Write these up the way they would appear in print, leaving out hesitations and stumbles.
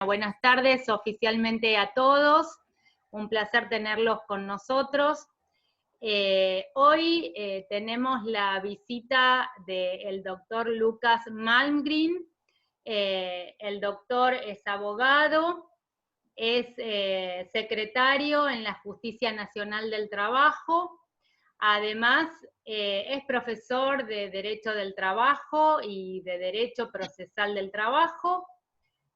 Buenas tardes oficialmente a todos, un placer tenerlos con nosotros. Hoy tenemos la visita del doctor Lucas Malmgren. El doctor es abogado, es secretario en la Justicia Nacional del Trabajo, además es profesor de Derecho del Trabajo y de Derecho Procesal del Trabajo,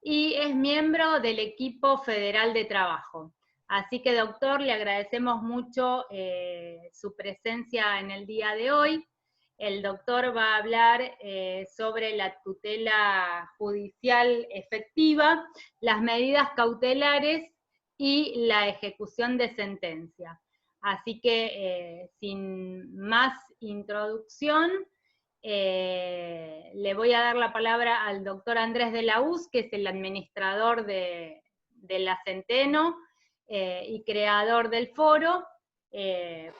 y es miembro del equipo federal de trabajo. Así que, doctor, le agradecemos mucho su presencia en el día de hoy. El doctor va a hablar sobre la tutela judicial efectiva, las medidas cautelares y la ejecución de sentencia. Así que, sin más introducción, le voy a dar la palabra al doctor Andrés de la Hoz, que es el administrador de la Centeno y creador del foro,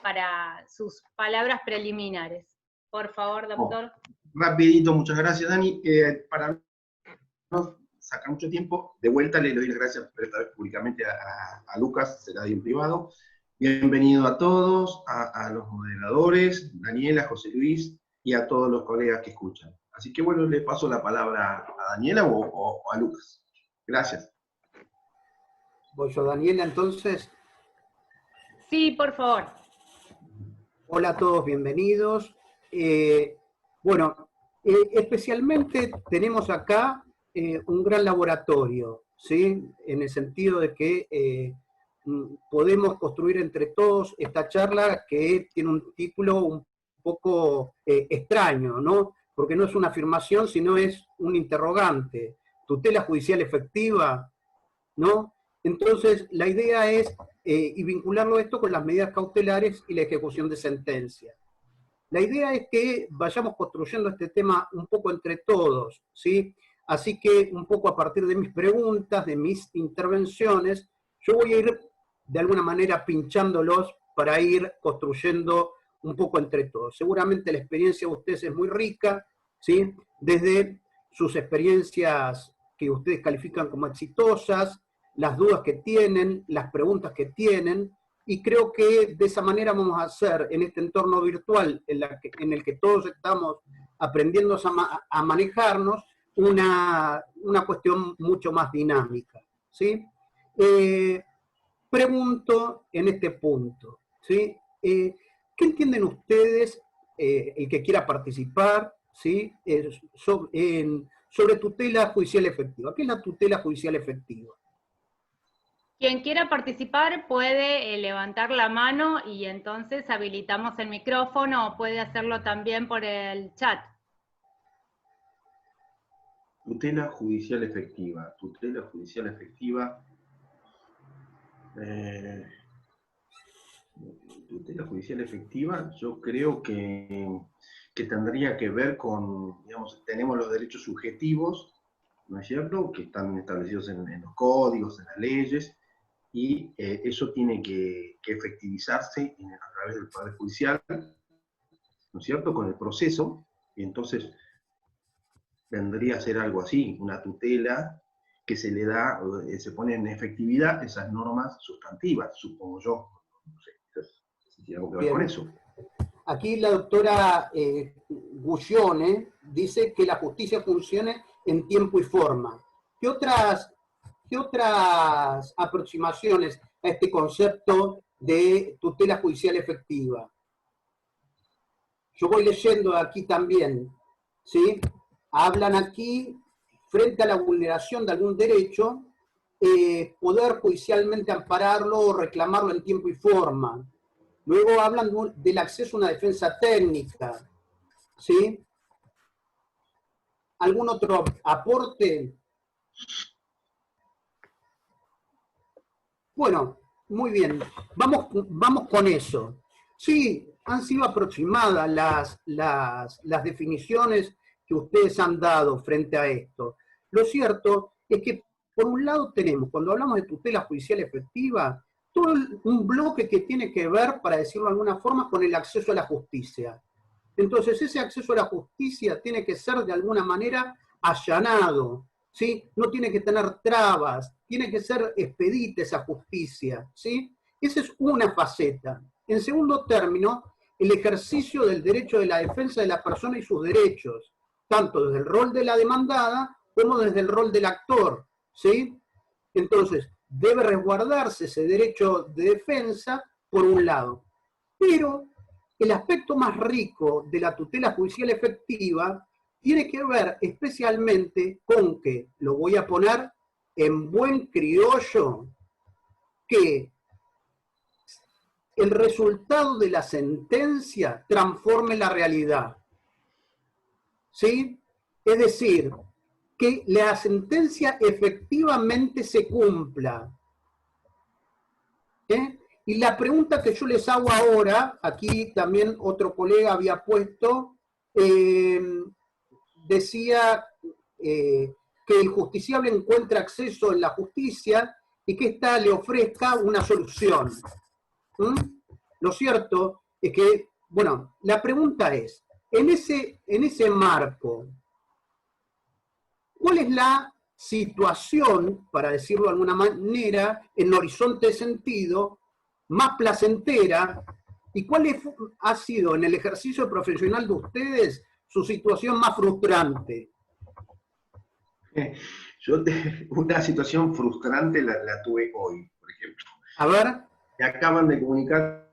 para sus palabras preliminares. Por favor, doctor. Rapidito, muchas gracias, Dani. Para no sacar mucho tiempo, de vuelta le doy las gracias esta vez públicamente a Lucas, será en privado. Bienvenido a todos, a los moderadores, Daniela, José Luis, y a todos los colegas que escuchan. Así que bueno, le paso la palabra a Daniela o a Lucas. Gracias. ¿Voy yo, Daniela, entonces? Sí, por favor. Hola a todos, bienvenidos. Especialmente tenemos acá un gran laboratorio, ¿sí? En el sentido de que podemos construir entre todos esta charla que tiene un título un poco extraño, ¿no? Porque no es una afirmación, sino es un interrogante. ¿Tutela judicial efectiva? ¿No? Entonces, la idea es, y vincularlo esto con las medidas cautelares y la ejecución de sentencia. La idea es que vayamos construyendo este tema un poco entre todos, ¿sí? Así que, un poco a partir de mis preguntas, de mis intervenciones, yo voy a ir, de alguna manera, pinchándolos para ir construyendo un poco entre todos. Seguramente la experiencia de ustedes es muy rica, ¿sí? Desde sus experiencias que ustedes califican como exitosas, las dudas que tienen, las preguntas que tienen, y creo que de esa manera vamos a hacer en este entorno virtual en el que todos estamos aprendiendo a manejarnos una cuestión mucho más dinámica, ¿sí? Pregunto en este punto, ¿sí? ¿Qué entienden ustedes, el que quiera participar, ¿sí? Sobre tutela judicial efectiva? ¿Qué es la tutela judicial efectiva? Quien quiera participar puede levantar la mano y entonces habilitamos el micrófono, o puede hacerlo también por el chat. Tutela judicial efectiva. Tutela judicial efectiva. Tutela judicial efectiva, yo creo que tendría que ver con, digamos, tenemos los derechos subjetivos, ¿no es cierto?, que están establecidos en los códigos, en las leyes, y eso tiene que efectivizarse a través del Poder Judicial, ¿no es cierto?, con el proceso, y entonces vendría a ser algo así, una tutela que se le da, se pone en efectividad esas normas sustantivas, supongo yo, no sé. ¿Tiene algo que ver con eso? Aquí la doctora Guglione dice que la justicia funcione en tiempo y forma. ¿Qué otras aproximaciones a este concepto de tutela judicial efectiva? Yo voy leyendo aquí también, ¿sí? Hablan aquí, frente a la vulneración de algún derecho, poder judicialmente ampararlo o reclamarlo en tiempo y forma. Luego hablan del acceso a una defensa técnica, ¿sí? ¿Algún otro aporte? Bueno, muy bien. Vamos con eso. Sí, han sido aproximadas las definiciones que ustedes han dado frente a esto. Lo cierto es que, por un lado, tenemos, cuando hablamos de tutela judicial efectiva, todo un bloque que tiene que ver, para decirlo de alguna forma, con el acceso a la justicia. Entonces, ese acceso a la justicia tiene que ser de alguna manera allanado, ¿sí? No tiene que tener trabas, tiene que ser expedita esa justicia, ¿sí? Esa es una faceta. En segundo término, el ejercicio del derecho de la defensa de la persona y sus derechos, tanto desde el rol de la demandada como desde el rol del actor, ¿sí? Entonces, debe resguardarse ese derecho de defensa por un lado. Pero el aspecto más rico de la tutela judicial efectiva tiene que ver especialmente con que, lo voy a poner en buen criollo, que el resultado de la sentencia transforme la realidad. ¿Sí? Es decir, que la sentencia efectivamente se cumpla. Y la pregunta que yo les hago ahora, aquí también otro colega había puesto, decía que el justiciable encuentra acceso en la justicia y que ésta le ofrezca una solución. Lo cierto es que, bueno, la pregunta es, en ese marco, ¿cuál es la situación, para decirlo de alguna manera, en horizonte de sentido, más placentera, y cuál ha sido en el ejercicio profesional de ustedes su situación más frustrante? Una situación frustrante la tuve hoy, por ejemplo. A ver. Me acaban de comunicar,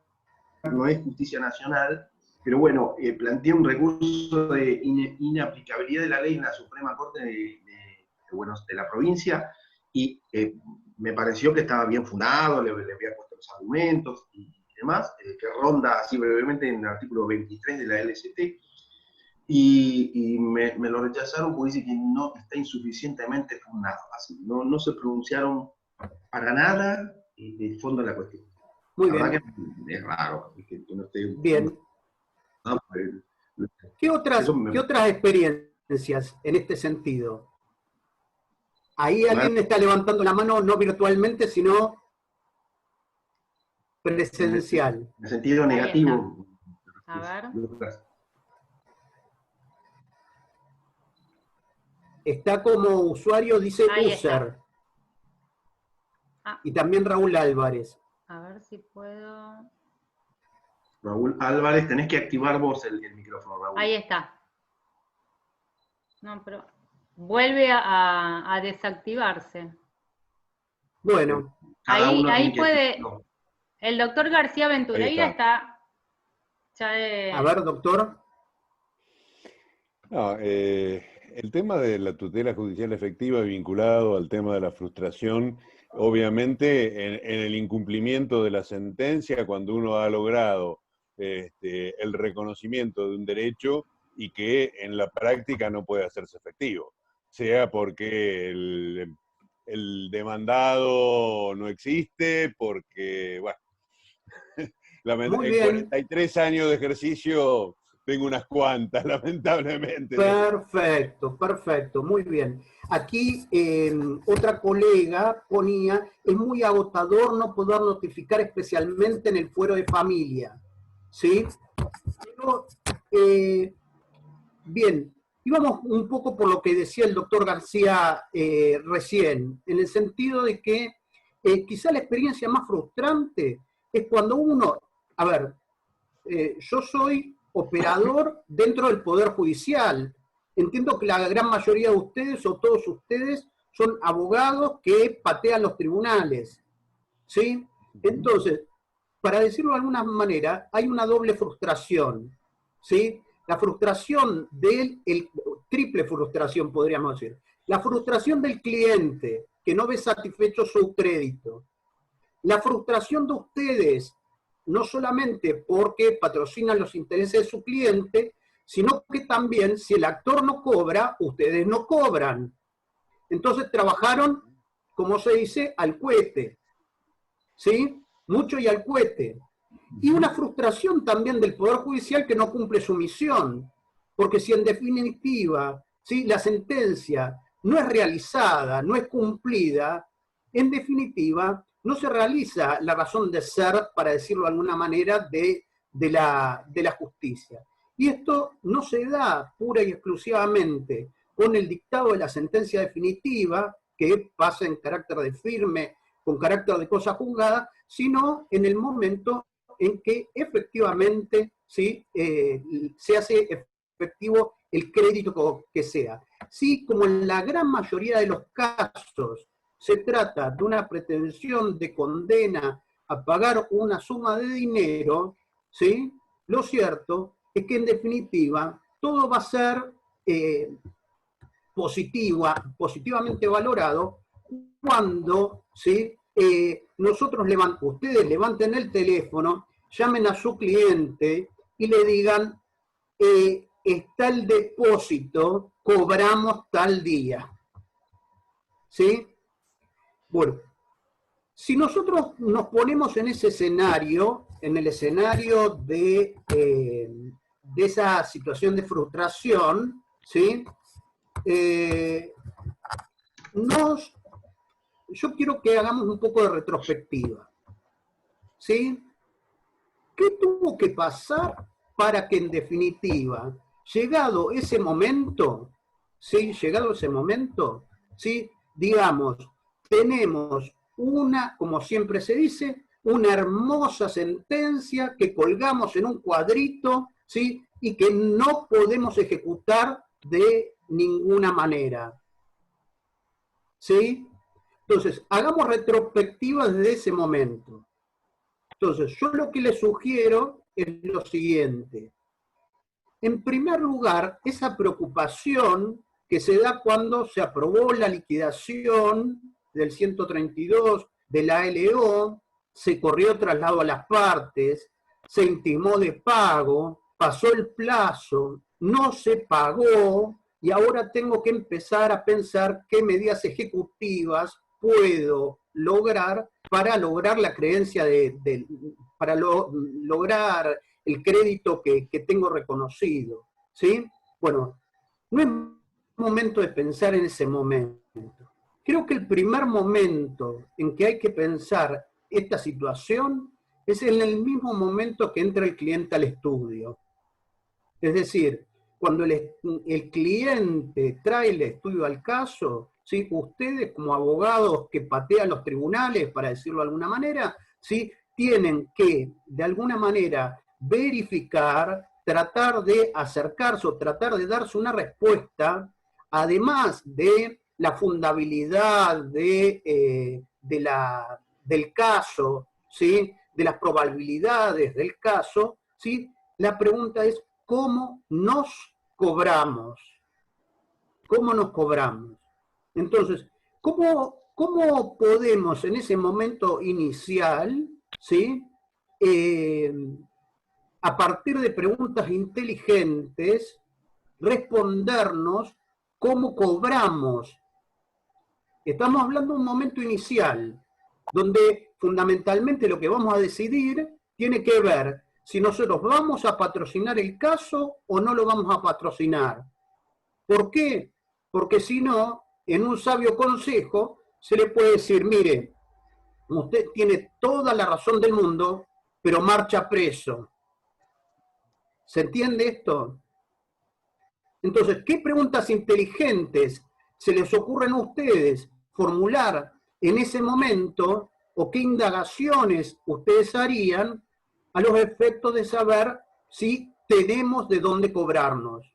no es Justicia Nacional, pero bueno, planteé un recurso de inaplicabilidad de la ley en la Suprema Corte de la provincia, y me pareció que estaba bien fundado, le había puesto los argumentos y demás, que ronda así brevemente en el artículo 23 de la LCT, y me lo rechazaron porque dice que no está insuficientemente fundado. Así, no se pronunciaron para nada de fondo de la cuestión. Muy la bien. Verdad que es raro. Que no esté, bien. No, ¿Qué otras experiencias en este sentido? Ahí alguien está levantando la mano, no virtualmente, sino presencial. En el sentido negativo. A ver. Está como usuario, dice Ahí user. Y también Raúl Álvarez. A ver si puedo. Raúl Álvarez, tenés que activar vos el micrófono, Raúl. Ahí está. No, pero vuelve a desactivarse. Bueno. Ahí puede. No. El doctor García Ventureira está. A ver, doctor. No, el tema de la tutela judicial efectiva vinculado al tema de la frustración, obviamente en el incumplimiento de la sentencia, cuando uno ha logrado el reconocimiento de un derecho y que en la práctica no puede hacerse efectivo, sea porque el demandado no existe, porque, bueno, en 43 años de ejercicio tengo unas cuantas, lamentablemente. Perfecto, perfecto, muy bien. Aquí otra colega ponía, es muy agotador no poder notificar especialmente en el fuero de familia, ¿sí? Pero, bien, íbamos un poco por lo que decía el doctor García recién, en el sentido de que quizá la experiencia más frustrante es cuando uno, a ver, yo soy operador dentro del Poder Judicial. Entiendo que la gran mayoría de ustedes o todos ustedes son abogados que patean los tribunales, ¿sí? Entonces, para decirlo de alguna manera, hay una doble frustración, ¿sí? La frustración triple frustración podríamos decir. La frustración del cliente, que no ve satisfecho su crédito. La frustración de ustedes, no solamente porque patrocinan los intereses de su cliente, sino que también si el actor no cobra, ustedes no cobran. Entonces trabajaron, como se dice, al cohete. ¿Sí? Mucho y al cohete. Y una frustración también del Poder Judicial que no cumple su misión. Porque si en definitiva, ¿sí?, la sentencia no es realizada, no es cumplida, en definitiva, no se realiza la razón de ser, para decirlo de alguna manera, de la justicia. Y esto no se da pura y exclusivamente con el dictado de la sentencia definitiva, que pasa en carácter de firme, con carácter de cosa juzgada, sino en el momento en que efectivamente, ¿sí?, se hace efectivo el crédito que sea. Sí, como en la gran mayoría de los casos se trata de una pretensión de condena a pagar una suma de dinero, ¿sí?, lo cierto es que en definitiva todo va a ser positivamente valorado cuando, ¿sí?, ustedes levanten el teléfono, llamen a su cliente y le digan, está el depósito, cobramos tal día. ¿Sí? Bueno, si nosotros nos ponemos en ese escenario, en el escenario de esa situación de frustración, ¿sí?, yo quiero que hagamos un poco de retrospectiva. ¿Sí? ¿Qué tuvo que pasar para que en definitiva, llegado ese momento, ¿sí?, ¿sí?, digamos, tenemos una, como siempre se dice, una hermosa sentencia que colgamos en un cuadrito, ¿sí?, y que no podemos ejecutar de ninguna manera? ¿Sí? Entonces, hagamos retrospectiva desde ese momento. Entonces, yo lo que les sugiero es lo siguiente. En primer lugar, esa preocupación que se da cuando se aprobó la liquidación del 132 de la ALO, se corrió traslado a las partes, se intimó de pago, pasó el plazo, no se pagó, y ahora tengo que empezar a pensar qué medidas ejecutivas puedo lograr para lograr la creencia para lograr el crédito que tengo reconocido, ¿sí? Bueno, no es momento de pensar en ese momento. Creo que el primer momento en que hay que pensar esta situación es en el mismo momento que entra el cliente al estudio. Es decir, cuando el cliente trae el estudio al caso, ¿sí?, ustedes como abogados que patean los tribunales, para decirlo de alguna manera, ¿sí?, tienen que, de alguna manera, verificar, tratar de acercarse o tratar de darse una respuesta, además de la fundabilidad del caso, ¿sí?, de las probabilidades del caso, ¿sí? La pregunta es, ¿cómo nos cobramos? ¿Cómo nos cobramos? Entonces, ¿cómo podemos en ese momento inicial, ¿sí?, a partir de preguntas inteligentes, respondernos cómo cobramos? Estamos hablando de un momento inicial, donde fundamentalmente lo que vamos a decidir tiene que ver si nosotros vamos a patrocinar el caso o no lo vamos a patrocinar. ¿Por qué? Porque si no, en un sabio consejo se le puede decir, mire, usted tiene toda la razón del mundo, pero marcha preso. ¿Se entiende esto? Entonces, ¿qué preguntas inteligentes se les ocurren a ustedes formular en ese momento o qué indagaciones ustedes harían a los efectos de saber si tenemos de dónde cobrarnos?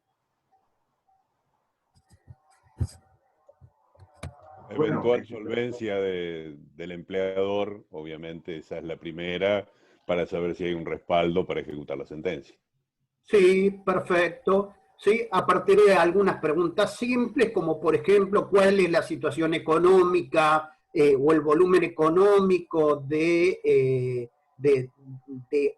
Eventual solvencia del empleador, obviamente esa es la primera, para saber si hay un respaldo para ejecutar la sentencia. Sí, perfecto. Sí, a partir de algunas preguntas simples, como por ejemplo, ¿cuál es la situación económica o el volumen económico de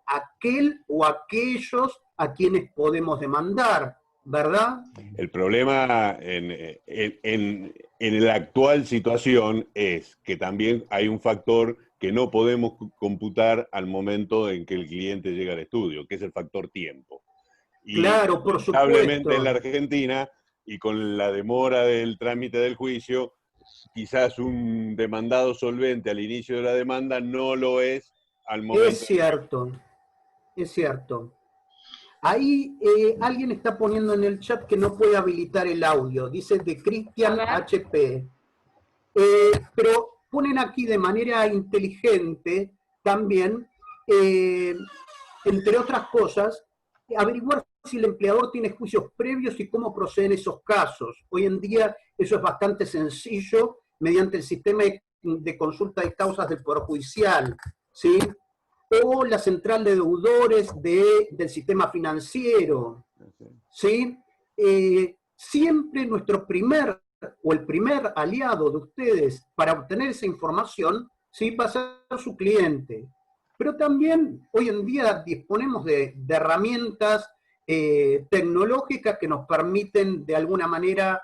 aquel o aquellos a quienes podemos demandar, ¿verdad? El problema en la actual situación es que también hay un factor que no podemos computar al momento en que el cliente llega al estudio, que es el factor tiempo. Y claro, por lamentablemente supuesto. en la Argentina, y con la demora del trámite del juicio, quizás un demandado solvente al inicio de la demanda no lo es al momento. Es cierto, es cierto. Ahí alguien está poniendo en el chat que no puede habilitar el audio, dice de Cristian HP. Pero ponen aquí de manera inteligente también, entre otras cosas, averiguar si el empleador tiene juicios previos y cómo proceden esos casos. Hoy en día eso es bastante sencillo mediante el sistema de consulta de causas del Poder Judicial, ¿sí? O la central de deudores del sistema financiero, ¿sí? Siempre nuestro primer o el primer aliado de ustedes para obtener esa información, ¿sí? Va a ser su cliente. Pero también hoy en día disponemos de herramientas tecnológicas que nos permiten de alguna manera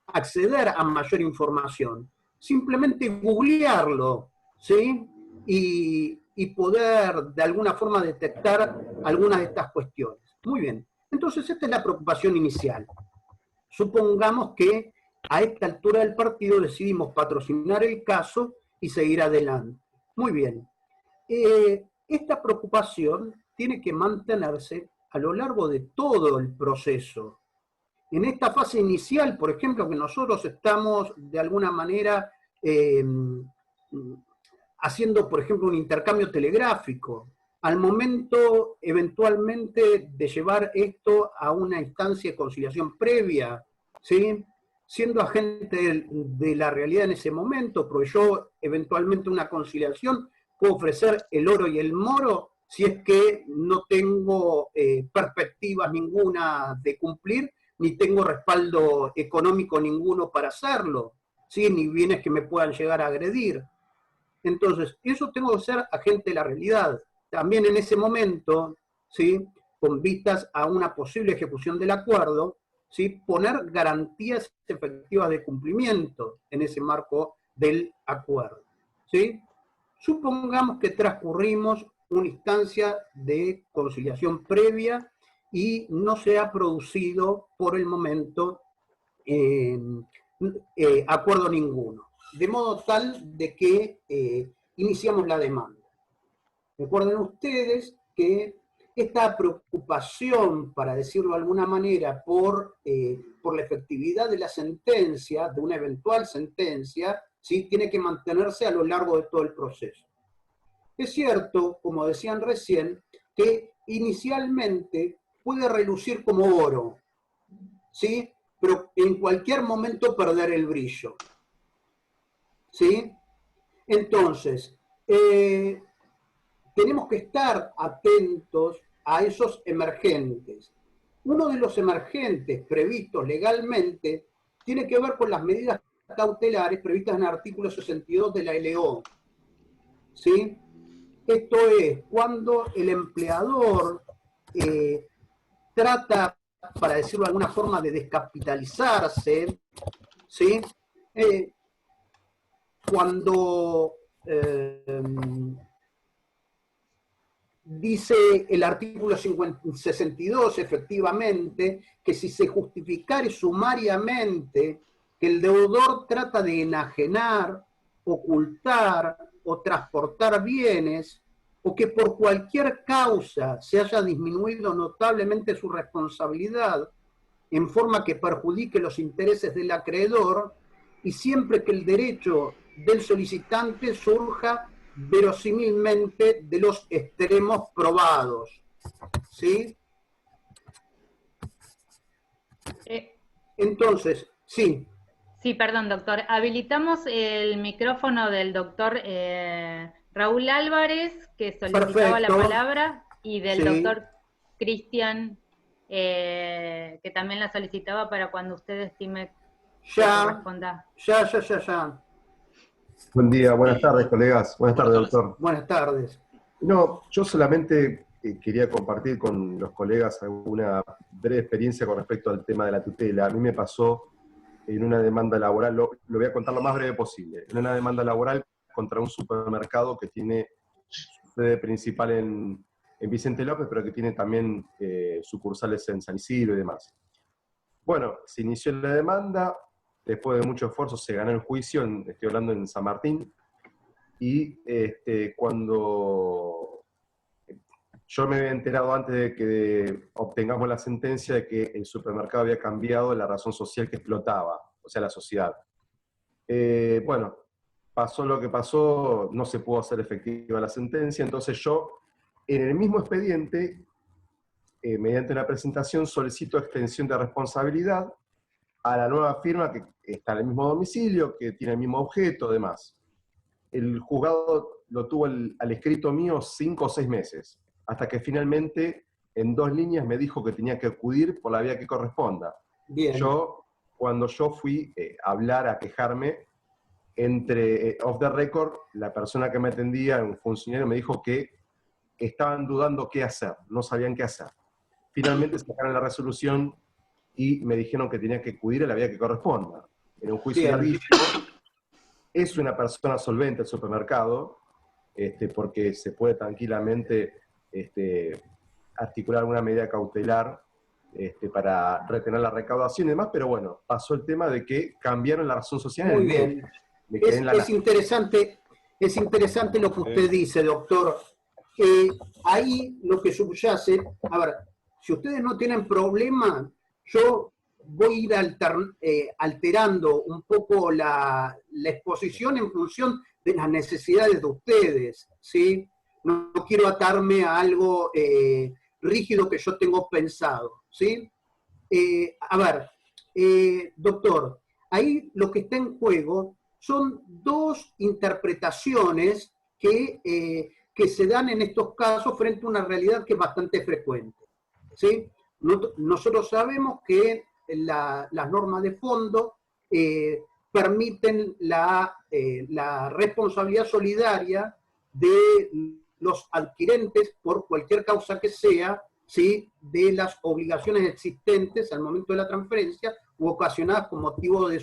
acceder a mayor información. Simplemente googlearlo, ¿sí? Y poder de alguna forma detectar algunas de estas cuestiones. Muy bien, entonces esta es la preocupación inicial. Supongamos que a esta altura del partido decidimos patrocinar el caso y seguir adelante. Muy bien. Esta preocupación tiene que mantenerse a lo largo de todo el proceso. En esta fase inicial, por ejemplo, que nosotros estamos de alguna manera haciendo, por ejemplo, un intercambio telegráfico, al momento eventualmente de llevar esto a una instancia de conciliación previa, ¿sí? Siendo agente de la realidad en ese momento, porque yo eventualmente una conciliación puedo ofrecer el oro y el moro si es que no tengo perspectivas ninguna de cumplir, ni tengo respaldo económico ninguno para hacerlo, ¿sí? Ni bienes que me puedan llegar a agredir. Entonces, eso tengo que ser agente de la realidad. También en ese momento, ¿sí? Con vistas a una posible ejecución del acuerdo, ¿sí? Poner garantías efectivas de cumplimiento en ese marco del acuerdo, ¿sí? Supongamos que transcurrimos una instancia de conciliación previa y no se ha producido por el momento acuerdo ninguno, de modo tal de que iniciamos la demanda. Recuerden ustedes que esta preocupación, para decirlo de alguna manera, por la efectividad de la sentencia, de una eventual sentencia, ¿sí? Tiene que mantenerse a lo largo de todo el proceso. Es cierto, como decían recién, que inicialmente puede relucir como oro, ¿sí? Pero en cualquier momento perder el brillo, ¿sí? Entonces, tenemos que estar atentos a esos emergentes. Uno de los emergentes previstos legalmente tiene que ver con las medidas cautelares previstas en el artículo 62 de la LO, ¿sí? Esto es cuando el empleador trata, para decirlo de alguna forma, de descapitalizarse, ¿sí? Cuando dice el artículo 62, efectivamente, que si se justificare sumariamente que el deudor trata de enajenar, ocultar o transportar bienes, o que por cualquier causa se haya disminuido notablemente su responsabilidad en forma que perjudique los intereses del acreedor, y siempre que el derecho del solicitante surja verosímilmente de los extremos probados. ¿Sí? Entonces, sí. Sí, perdón, doctor. Habilitamos el micrófono del doctor Raúl Álvarez, que solicitaba la palabra, y del doctor Cristian, que también la solicitaba para cuando usted estime que corresponda. Ya. Buen día, buenas tardes, colegas. Buenas tardes, doctor. Buenas tardes. No, yo solamente quería compartir con los colegas alguna breve experiencia con respecto al tema de la tutela. A mí me pasó en una demanda laboral, lo voy a contar lo más breve posible, en una demanda laboral contra un supermercado que tiene su sede principal en Vicente López, pero que tiene también sucursales en San Isidro y demás. Bueno, se inició la demanda, después de mucho esfuerzo se ganó el juicio, estoy hablando en San Martín, y cuando yo me había enterado antes de que obtengamos la sentencia de que el supermercado había cambiado la razón social que explotaba, o sea, la sociedad. Bueno, pasó lo que pasó, no se pudo hacer efectiva la sentencia, entonces yo, en el mismo expediente, mediante una presentación, solicito extensión de responsabilidad a la nueva firma que está en el mismo domicilio, que tiene el mismo objeto, demás. El juzgado lo tuvo al escrito mío 5 o 6 meses, hasta que finalmente, en 2 líneas, me dijo que tenía que acudir por la vía que corresponda. Bien. Cuando yo fui a hablar, a quejarme, off the record, la persona que me atendía, un funcionario, me dijo que estaban dudando qué hacer, no sabían qué hacer. Finalmente sacaron la resolución y me dijeron que tenía que acudir a la vía que corresponda. En un juicio Bien. larguísimo. Es una persona solvente el supermercado, porque se puede tranquilamente articular alguna medida cautelar para retener la recaudación y demás, pero bueno, pasó el tema de que cambiaron la razón social en Muy el medio. bien. Me quedé en la Es interesante lo que usted dice, doctor. Ahí lo que subyace, a ver, si ustedes no tienen problema, yo voy a ir alterando un poco la exposición en función de las necesidades de ustedes, ¿sí? No quiero atarme a algo rígido que yo tengo pensado, ¿sí? A ver, doctor, ahí lo que está en juego son dos interpretaciones que se dan en estos casos frente a una realidad que es bastante frecuente, ¿sí? Nosotros sabemos que las normas de fondo permiten la responsabilidad solidaria de los adquirentes por cualquier causa que sea, ¿sí? De las obligaciones existentes al momento de la transferencia u ocasionadas con motivo de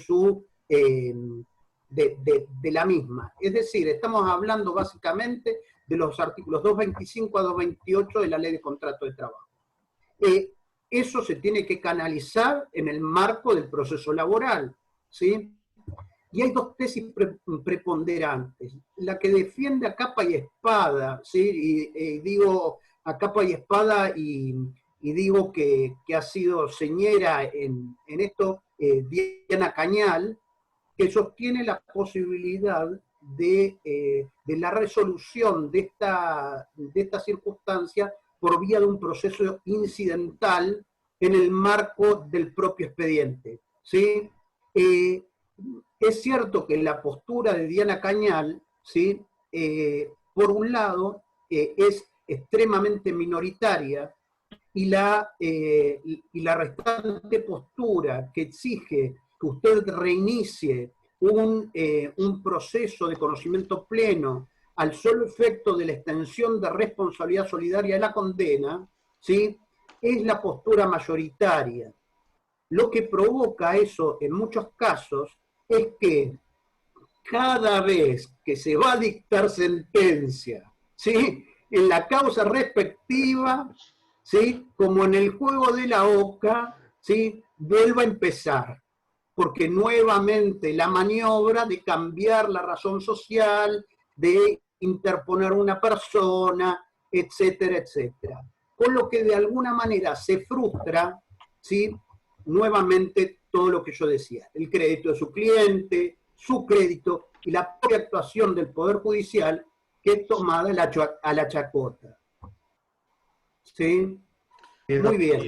la misma. Es decir, estamos hablando básicamente de los artículos 225 a 228 de la Ley de Contrato de Trabajo. Eso se tiene que canalizar en el marco del proceso laboral, ¿sí? Y hay dos tesis preponderantes. La que defiende a capa y espada, ¿sí? Y digo a capa y espada y digo que ha sido señera en esto, Diana Cañal, que sostiene la posibilidad de la resolución de esta circunstancia por vía de un proceso incidental en el marco del propio expediente, ¿sí? Es cierto que la postura de Diana Cañal, ¿sí? Por un lado, es extremadamente minoritaria y la restante postura que exige que usted reinicie un proceso de conocimiento pleno al solo efecto de la extensión de responsabilidad solidaria de la condena, ¿sí? Es la postura mayoritaria. Lo que provoca eso en muchos casos es que cada vez que se va a dictar sentencia, ¿sí? En la causa respectiva, ¿sí? Como en el juego de la oca, ¿sí? Vuelva a empezar, porque nuevamente la maniobra de cambiar la razón social, de interponer una persona, etcétera, etcétera. Con lo que de alguna manera se frustra, ¿sí? Nuevamente todo lo que yo decía, el crédito de su cliente, su crédito y la propia actuación del Poder Judicial que es tomada a la chacota. ¿Sí? Muy bien.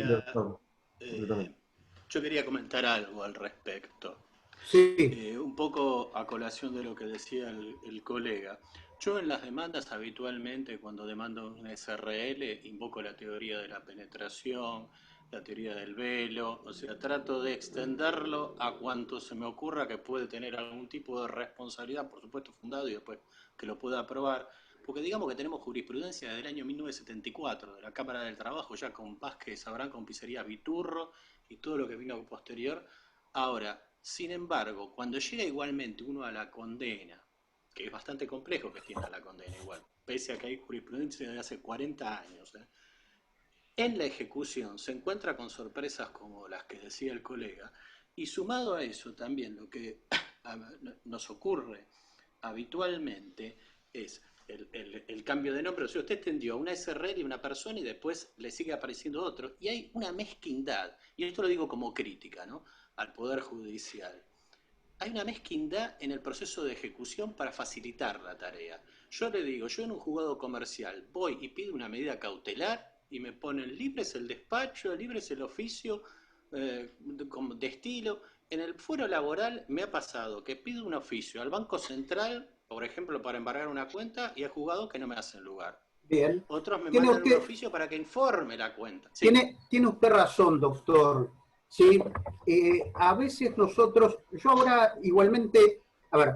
Yo quería comentar algo al respecto. Sí. Un poco a colación de lo que decía el colega. Yo en las demandas habitualmente, cuando demando un SRL, invoco la teoría de la penetración, la teoría del velo, o sea, trato de extenderlo a cuanto se me ocurra que puede tener algún tipo de responsabilidad, por supuesto fundado y después que lo pueda aprobar, porque digamos que tenemos jurisprudencia desde el año 1974 de la Cámara del Trabajo, ya con Vázquez, Sabrán, con Pizzería Viturro y todo lo que vino posterior. Ahora, sin embargo, cuando llega igualmente uno a la condena, que es bastante complejo que extienda la condena igual, pese a que hay jurisprudencia de hace 40 años, en la ejecución se encuentra con sorpresas como las que decía el colega, y sumado a eso también lo que nos ocurre habitualmente es que la justicia, es el cambio de nombre. O sea, usted extendió una SRL y una persona y después le sigue apareciendo otro. Y hay una mezquindad, y esto lo digo como crítica, ¿no?, al Poder Judicial. Hay una mezquindad en el proceso de ejecución para facilitar la tarea. Yo le digo, yo en un juzgado comercial voy y pido una medida cautelar y me ponen libre es el despacho, libre es el oficio de estilo. En el fuero laboral me ha pasado que pido un oficio al Banco Central, por ejemplo, para embargar una cuenta, y he juzgado que no me hacen lugar. Bien. Otros me Tiene mandan usted, un oficio para que informe la cuenta. Sí. tiene usted razón, doctor. ¿Sí? A veces nosotros, yo ahora igualmente, a ver,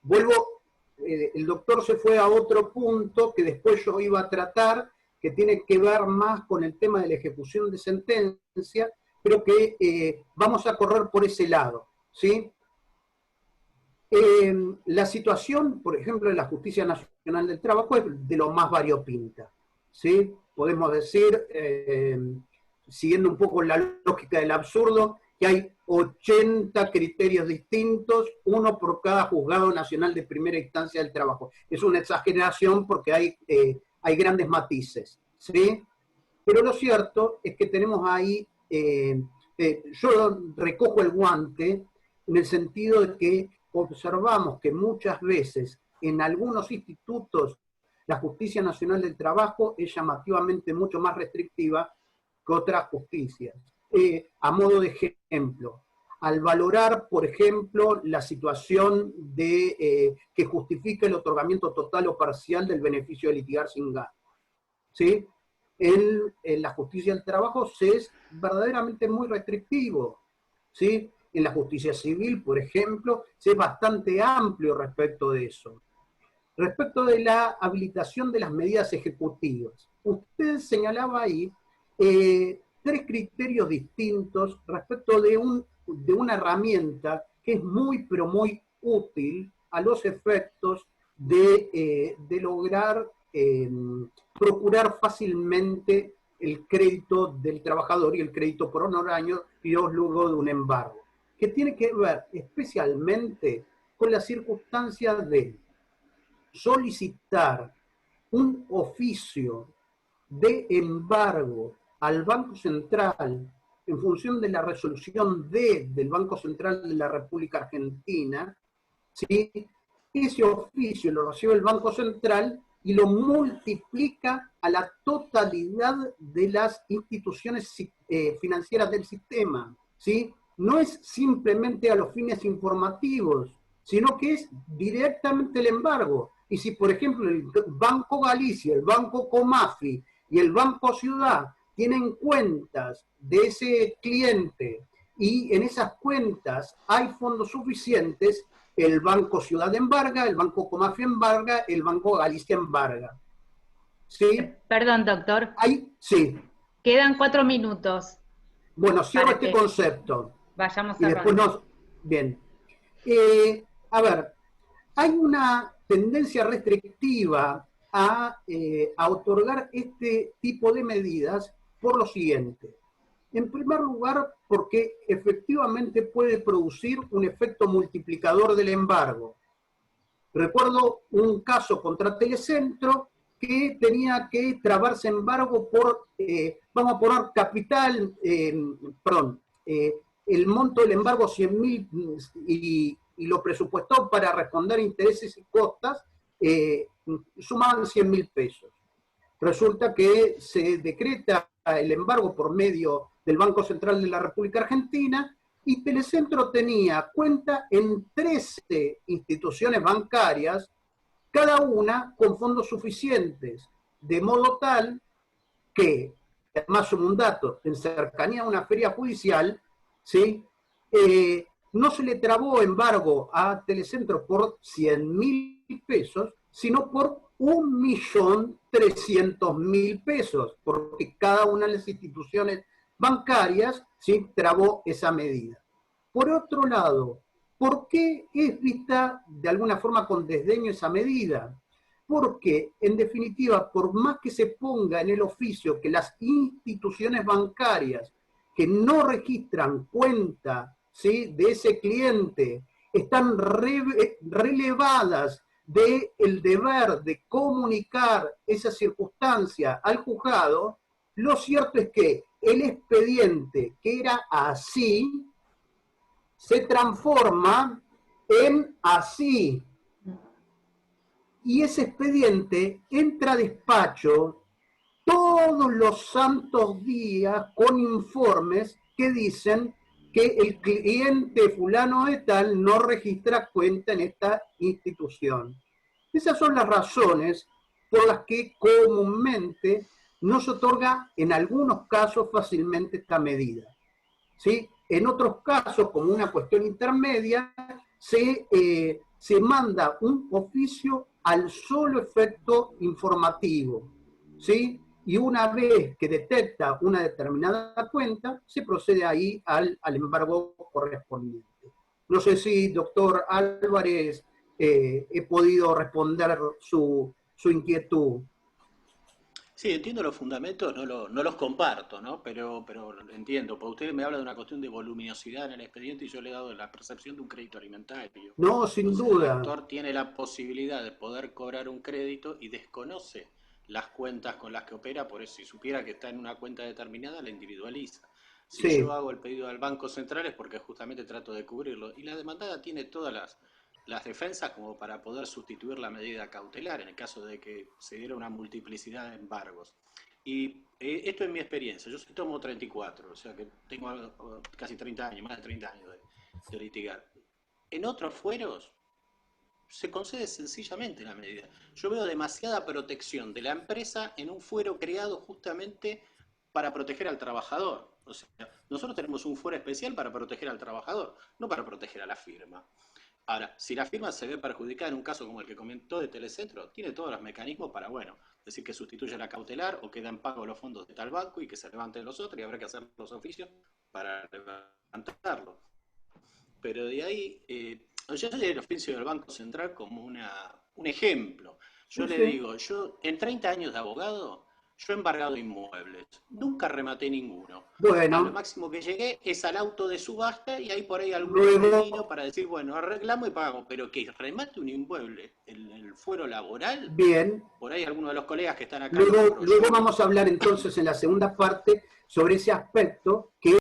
vuelvo, el doctor se fue a otro punto que después yo iba a tratar, que tiene que ver más con el tema de la ejecución de sentencia, pero que vamos a correr por ese lado, ¿sí? La situación, por ejemplo, de la Justicia Nacional del Trabajo es de lo más variopinta, ¿sí? Podemos decir, siguiendo un poco la lógica del absurdo, que hay 80 criterios distintos, uno por cada juzgado nacional de primera instancia del trabajo. Es una exageración porque hay grandes matices, ¿sí? Pero lo cierto es que tenemos ahí, yo recojo el guante en el sentido de que observamos que muchas veces en algunos institutos la Justicia Nacional del Trabajo es llamativamente mucho más restrictiva que otras justicias. A modo de ejemplo, al valorar, por ejemplo, la situación de que justifica el otorgamiento total o parcial del beneficio de litigar sin gasto, ¿sí? En la Justicia del Trabajo se es verdaderamente muy restrictivo, ¿sí? En la justicia civil, por ejemplo, se es bastante amplio respecto de eso. Respecto de la habilitación de las medidas ejecutivas, usted señalaba ahí 3 criterios distintos respecto de una herramienta que es muy, pero muy útil a los efectos de lograr procurar fácilmente el crédito del trabajador y el crédito por honorario luego de un embargo, que tiene que ver especialmente con la circunstancia de solicitar un oficio de embargo al Banco Central en función de la resolución del Banco Central de la República Argentina, ¿sí? Ese oficio lo recibe el Banco Central y lo multiplica a la totalidad de las instituciones financieras del sistema, ¿sí? No es simplemente a los fines informativos, sino que es directamente el embargo. Y si, por ejemplo, el Banco Galicia, el Banco Comafi y el Banco Ciudad tienen cuentas de ese cliente y en esas cuentas hay fondos suficientes, el Banco Ciudad embarga, el Banco Comafi embarga, el Banco Galicia embarga. ¿Sí? Perdón, doctor. Sí. Quedan 4 minutos. Bueno, cierro este concepto. Vayamos y después cerrando. Bien. A ver, hay una tendencia restrictiva a otorgar este tipo de medidas por lo siguiente. En primer lugar, porque efectivamente puede producir un efecto multiplicador del embargo. Recuerdo un caso contra Telecentro que tenía que trabarse embargo por, vamos a poner capital, el monto del embargo 100.000 y lo presupuestó para responder intereses y costas, sumaban 100.000 pesos. Resulta que se decreta el embargo por medio del Banco Central de la República Argentina y Telecentro tenía cuenta en 13 instituciones bancarias, cada una con fondos suficientes, de modo tal que, además son un dato, en cercanía a una feria judicial, ¿sí? No se le trabó embargo a Telecentro por 100.000 pesos, sino por 1.300.000 pesos, porque cada una de las instituciones bancarias, ¿sí?, trabó esa medida. Por otro lado, ¿por qué es vista de alguna forma con desdeño esa medida? Porque, en definitiva, por más que se ponga en el oficio que las instituciones bancarias que no registran cuenta, ¿sí?, de ese cliente están relevadas del deber de comunicar esa circunstancia al juzgado, lo cierto es que el expediente que era así se transforma en así. Y ese expediente entra a despacho todos los santos días con informes que dicen que el cliente fulano de tal no registra cuenta en esta institución. Esas son las razones por las que comúnmente no se otorga en algunos casos fácilmente esta medida, ¿sí? En otros casos, como una cuestión intermedia, se manda un oficio al solo efecto informativo, ¿sí? Y una vez que detecta una determinada cuenta, se procede ahí al embargo correspondiente. No sé si, doctor Álvarez, he podido responder su inquietud. Sí, entiendo los fundamentos, no los comparto, ¿no? Pero entiendo, porque usted me habla de una cuestión de voluminosidad en el expediente y yo le he dado la percepción de un crédito alimentario. No, sin Entonces, duda. el actor tiene la posibilidad de poder cobrar un crédito y desconoce las cuentas con las que opera, por eso si supiera que está en una cuenta determinada, la individualiza. Si Sí. yo hago el pedido al Banco Central es porque justamente trato de cubrirlo. Y la demandada tiene todas las defensas como para poder sustituir la medida cautelar en el caso de que se diera una multiplicidad de embargos. Y esto es mi experiencia, yo tomo 34, o sea que tengo casi 30 años, más de 30 años de litigar. En otros fueros se concede sencillamente la medida. Yo veo demasiada protección de la empresa en un fuero creado justamente para proteger al trabajador. O sea, nosotros tenemos un fuero especial para proteger al trabajador, no para proteger a la firma. Ahora, si la firma se ve perjudicada en un caso como el que comentó de Telecentro, tiene todos los mecanismos para, bueno, decir que sustituye la cautelar o quedan pagos los fondos de tal banco y que se levanten los otros y habrá que hacer los oficios para levantarlo. Pero de ahí, yo doy el oficio del Banco Central como un ejemplo. Yo le digo, yo en 30 años de abogado, yo he embargado inmuebles, nunca rematé ninguno. Bueno. A lo máximo que llegué es al auto de subasta y ahí por ahí algún vecino para decir, bueno, arreglamos y pagamos, pero que remate un inmueble en el fuero laboral. Bien. Por ahí algunos de los colegas que están acá. Luego vamos a hablar entonces en la segunda parte sobre ese aspecto que